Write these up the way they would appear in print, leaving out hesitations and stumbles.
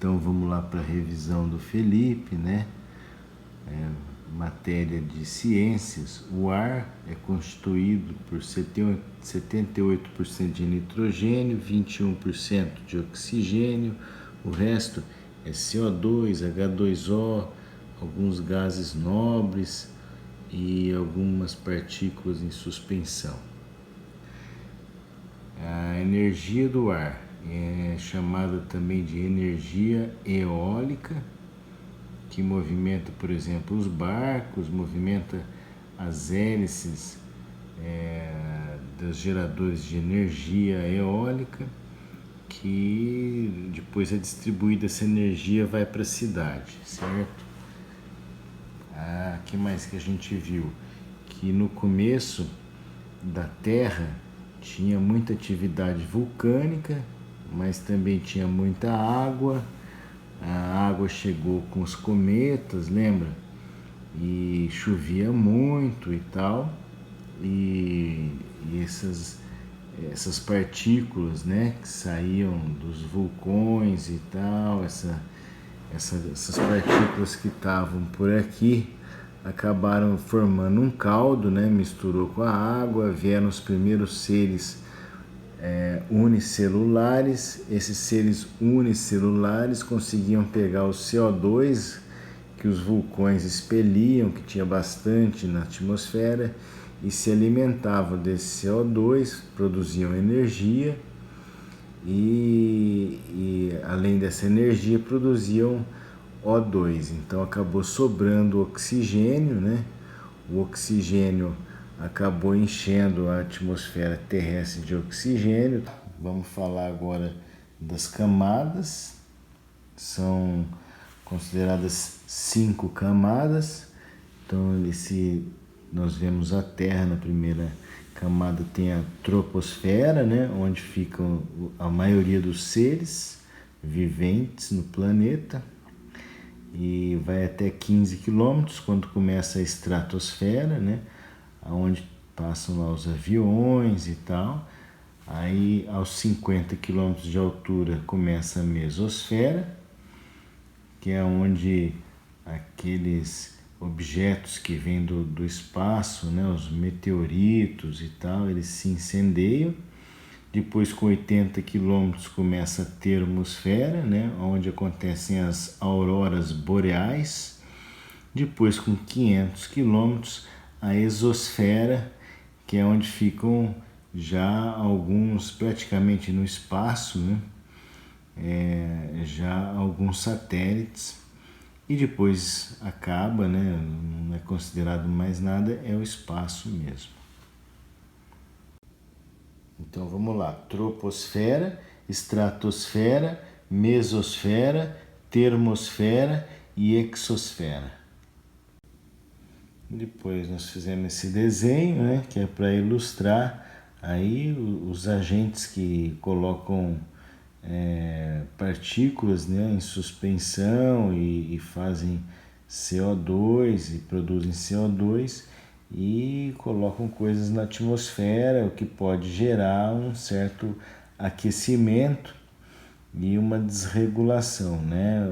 Então vamos lá para a revisão do Felipe, né? Matéria de ciências. O ar é constituído por 78% de nitrogênio, 21% de oxigênio, o resto é CO2, H2O, alguns gases nobres e algumas partículas em suspensão. A energia do ar é chamada também de energia eólica, que movimenta, por exemplo, os barcos, movimenta as hélices dos geradores de energia eólica, que depois é distribuída, essa energia vai para a cidade, certo? Que mais que a gente viu? Que no começo da Terra tinha muita atividade vulcânica, mas também tinha muita água. A água chegou com os cometas, lembra? E chovia muito e tal. E essas partículas, né, que saíam dos vulcões e tal, essas partículas que estavam por aqui acabaram formando um caldo, né, misturou com a água, vieram os primeiros seres unicelulares. Esses seres unicelulares conseguiam pegar o CO2 que os vulcões expeliam, que tinha bastante na atmosfera, e se alimentavam desse CO2, produziam energia e além dessa energia produziam O2. Então acabou sobrando oxigênio, né? O oxigênio acabou enchendo a atmosfera terrestre de oxigênio. Vamos falar agora das camadas. São consideradas 5 camadas. Então nós vemos a Terra na primeira camada, tem a troposfera, né, onde ficam a maioria dos seres viventes no planeta, e vai até 15 quilômetros, quando começa a estratosfera, né, onde passam lá os aviões e tal. Aí aos 50 quilômetros de altura começa a mesosfera, que é onde aqueles objetos que vêm do espaço, né, os meteoritos e tal, eles se incendeiam. Depois, com 80 quilômetros, começa a termosfera, né, onde acontecem as auroras boreais. Depois, com 500 quilômetros, a exosfera, que é onde ficam já alguns praticamente no espaço, né, já alguns satélites. E depois acaba, né, não é considerado mais nada, é o espaço mesmo. Então vamos lá: troposfera, estratosfera, mesosfera, termosfera e exosfera. Depois nós fizemos esse desenho, né, que é para ilustrar aí os agentes que colocam partículas, né, em suspensão e fazem CO2 e produzem CO2 e colocam coisas na atmosfera, o que pode gerar um certo aquecimento e uma desregulação, né?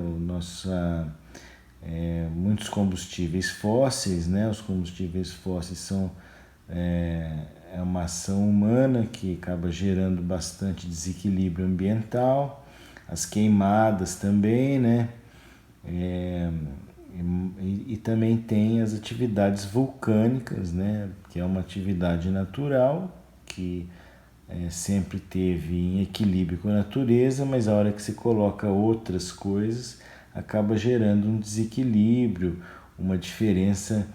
Muitos combustíveis fósseis, né? Os combustíveis fósseis são uma ação humana que acaba gerando bastante desequilíbrio ambiental. As queimadas também, né? E também tem as atividades vulcânicas, né? Que é uma atividade natural que sempre teve em equilíbrio com a natureza, mas a hora que se coloca outras coisas acaba gerando um desequilíbrio, uma diferença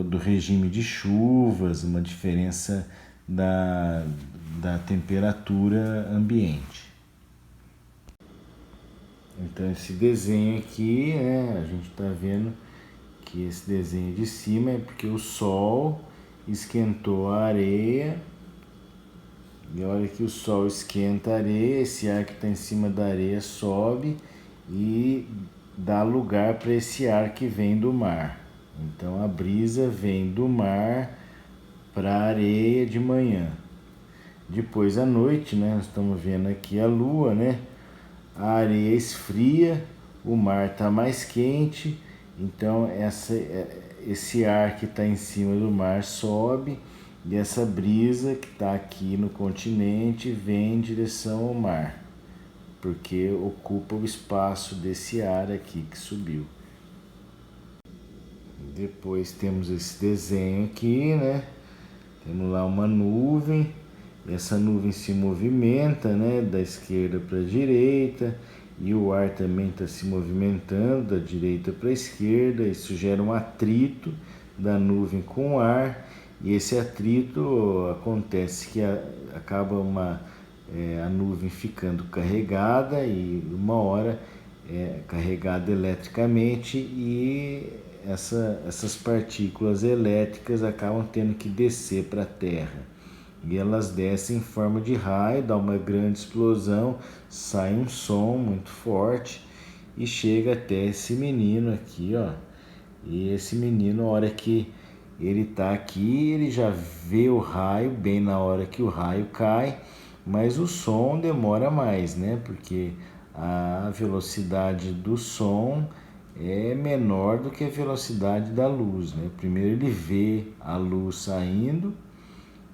do regime de chuvas, uma diferença da temperatura ambiente. Então esse desenho aqui, né, a gente está vendo que esse desenho de cima é porque o Sol esquentou a areia, e a hora que o Sol esquenta a areia, esse ar que está em cima da areia sobe e dá lugar para esse ar que vem do mar. Então a brisa vem do mar para a areia de manhã. Depois à noite, né, nós estamos vendo aqui a Lua, né? a areia esfria, o mar está mais quente, então esse ar que está em cima do mar sobe e essa brisa que está aqui no continente vem em direção ao mar, porque ocupa o espaço desse ar aqui que subiu. Depois temos esse desenho aqui, né? Temos lá uma nuvem, essa nuvem se movimenta, né, da esquerda para a direita, e o ar também está se movimentando da direita para a esquerda. Isso gera um atrito da nuvem com o ar, e esse atrito acontece que acaba a nuvem ficando carregada e uma hora carregada eletricamente, e essas partículas elétricas acabam tendo que descer para a Terra. E elas descem em forma de raio, dá uma grande explosão, sai um som muito forte e chega até esse menino aqui, ó. E esse menino, a hora que ele tá aqui, ele já vê o raio bem na hora que o raio cai, mas o som demora mais, né? Porque a velocidade do som é menor do que a velocidade da luz, né? Primeiro ele vê a luz saindo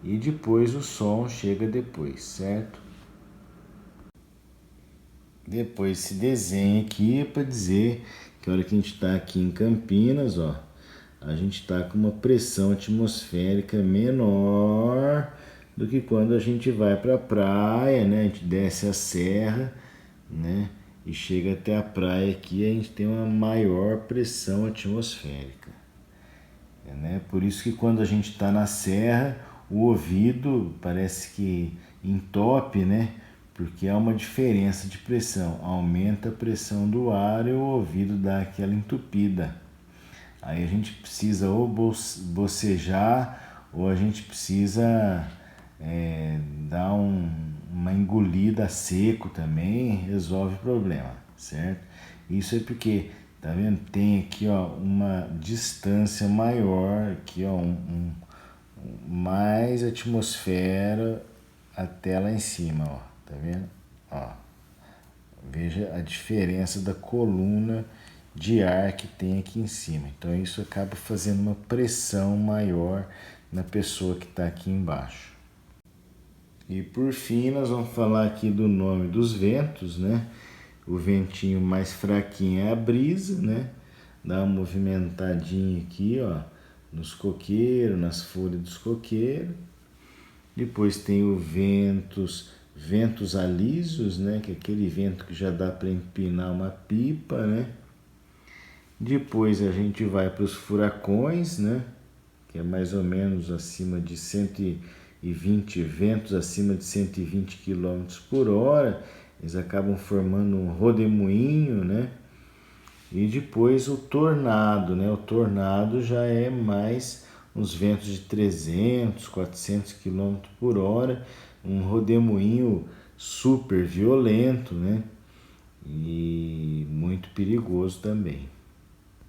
e depois o som chega depois, certo? Depois esse desenho aqui é para dizer que a hora que a gente está aqui em Campinas, ó, a gente está com uma pressão atmosférica menor do que quando a gente vai para a praia, né? A gente desce a serra, né? E chega até a praia aqui, a gente tem uma maior pressão atmosférica. Né? Por isso que quando a gente está na serra, o ouvido parece que entope, né? Porque há uma diferença de pressão, aumenta a pressão do ar e o ouvido dá aquela entupida. Aí a gente precisa ou bocejar, ou a gente precisa dar uma engolida seco também, resolve o problema, certo? Isso é porque, tá vendo? Tem aqui, ó, uma distância maior, aqui, ó, mais atmosfera até lá em cima, ó, tá vendo? Ó, veja a diferença da coluna de ar que tem aqui em cima. Então isso acaba fazendo uma pressão maior na pessoa que está aqui embaixo. E por fim nós vamos falar aqui do nome dos ventos, né? O ventinho mais fraquinho é a brisa, né? Dá uma movimentadinha aqui, ó, nos coqueiros, nas folhas dos coqueiros. Depois tem o ventos alísios, né? Que é aquele vento que já dá para empinar uma pipa, né? Depois a gente vai para os furacões, né? Que é mais ou menos acima de 120 ventos, acima de 120 km por hora. Eles acabam formando um rodemoinho, né? E depois o tornado, né? O tornado já é mais uns ventos de 300, 400 km por hora, um rodemoinho super violento, né? E muito perigoso também.